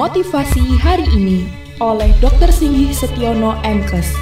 Motivasi Hari Ini oleh Dr. Singgih Setiono MKes.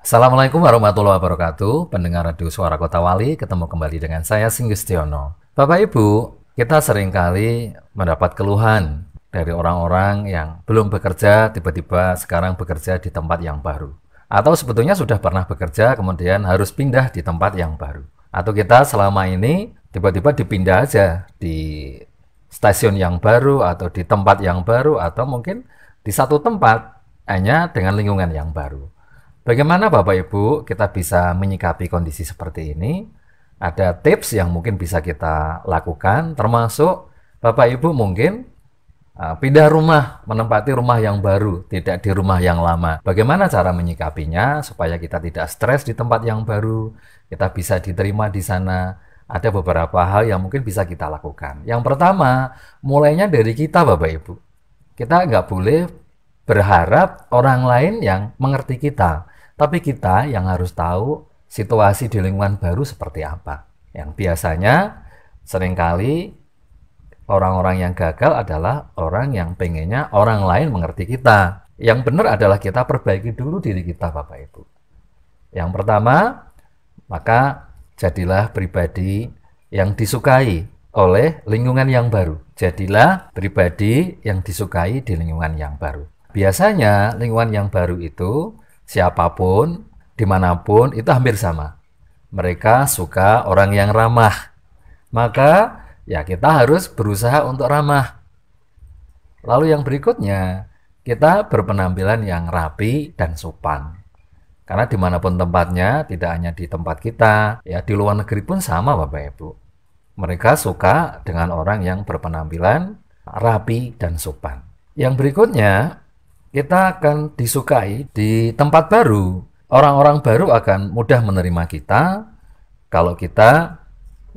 Assalamualaikum warahmatullahi wabarakatuh. Pendengar Radio Suara Kota Wali, ketemu kembali dengan saya Singgih Setiono. Bapak Ibu, kita seringkali mendapat keluhan dari orang-orang yang belum bekerja, tiba-tiba sekarang bekerja di tempat yang baru. Atau sebetulnya sudah pernah bekerja, kemudian harus pindah di tempat yang baru. Atau kita selama ini tiba-tiba dipindah aja di stasiun yang baru, atau di tempat yang baru, atau mungkin di satu tempat hanya dengan lingkungan yang baru. Bagaimana Bapak Ibu kita bisa menyikapi kondisi seperti ini? Ada tips yang mungkin bisa kita lakukan, termasuk Bapak Ibu mungkin pindah rumah, menempati rumah yang baru, tidak di rumah yang lama. Bagaimana cara menyikapinya supaya kita tidak stres di tempat yang baru, kita bisa diterima di sana? Ada beberapa hal yang mungkin bisa kita lakukan. Yang pertama, mulainya dari kita Bapak Ibu. Kita nggak boleh berharap orang lain yang mengerti kita. Tapi kita yang harus tahu situasi di lingkungan baru seperti apa. Yang biasanya seringkali orang-orang yang gagal adalah orang yang pengennya orang lain mengerti kita. Yang benar adalah kita perbaiki dulu diri kita Bapak Ibu. Yang pertama, maka jadilah pribadi yang disukai oleh lingkungan yang baru. Jadilah pribadi yang disukai di lingkungan yang baru. Biasanya lingkungan yang baru itu siapapun, dimanapun itu hampir sama. Mereka suka orang yang ramah. Maka ya kita harus berusaha untuk ramah. Lalu yang berikutnya, kita berpenampilan yang rapi dan sopan. Karena dimanapun tempatnya, tidak hanya di tempat kita, ya di luar negeri pun sama Bapak Ibu. Mereka suka dengan orang yang berpenampilan rapi dan sopan. Yang berikutnya, kita akan disukai di tempat baru. Orang-orang baru akan mudah menerima kita kalau kita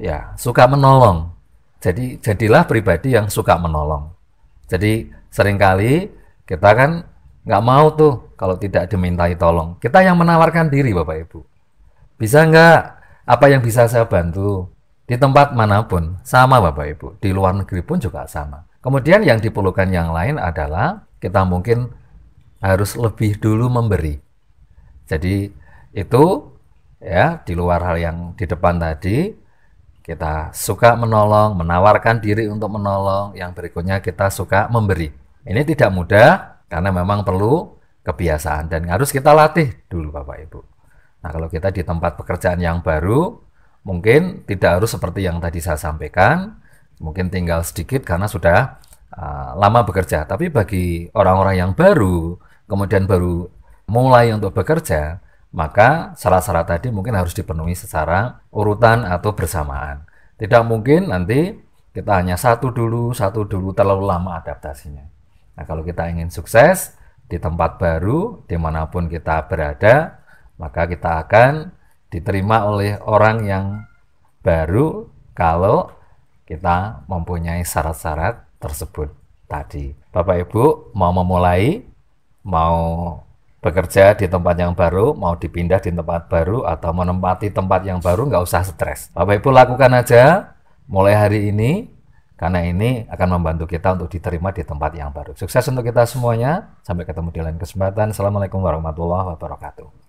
ya suka menolong. Jadi jadilah pribadi yang suka menolong. Jadi seringkali kita kan nggak mau tuh kalau tidak dimintai tolong. Kita yang menawarkan diri Bapak Ibu. Bisa nggak? Apa yang bisa saya bantu? Di tempat manapun, sama Bapak Ibu. Di luar negeri pun juga sama. Kemudian yang diperlukan yang lain adalah kita mungkin harus lebih dulu memberi. Jadi itu ya di luar hal yang di depan tadi, kita suka menolong, menawarkan diri untuk menolong. Yang berikutnya kita suka memberi. Ini tidak mudah karena memang perlu kebiasaan dan harus kita latih dulu Bapak Ibu. Nah kalau kita di tempat pekerjaan yang baru, mungkin tidak harus seperti yang tadi saya sampaikan, mungkin tinggal sedikit karena sudah lama bekerja. Tapi bagi orang-orang yang baru, kemudian baru mulai untuk bekerja, maka syarat-syarat tadi mungkin harus dipenuhi secara urutan atau bersamaan. Tidak mungkin nanti kita hanya satu dulu, terlalu lama adaptasinya. Nah kalau kita ingin sukses di tempat baru, dimanapun kita berada, maka kita akan diterima oleh orang yang baru kalau kita mempunyai syarat-syarat tersebut tadi. Bapak Ibu mau memulai, mau bekerja di tempat yang baru, mau dipindah di tempat baru, atau menempati tempat yang baru, nggak usah stres. Bapak Ibu lakukan aja mulai hari ini, karena ini akan membantu kita untuk diterima di tempat yang baru. Sukses untuk kita semuanya. Sampai ketemu di lain kesempatan. Assalamualaikum warahmatullahi wabarakatuh.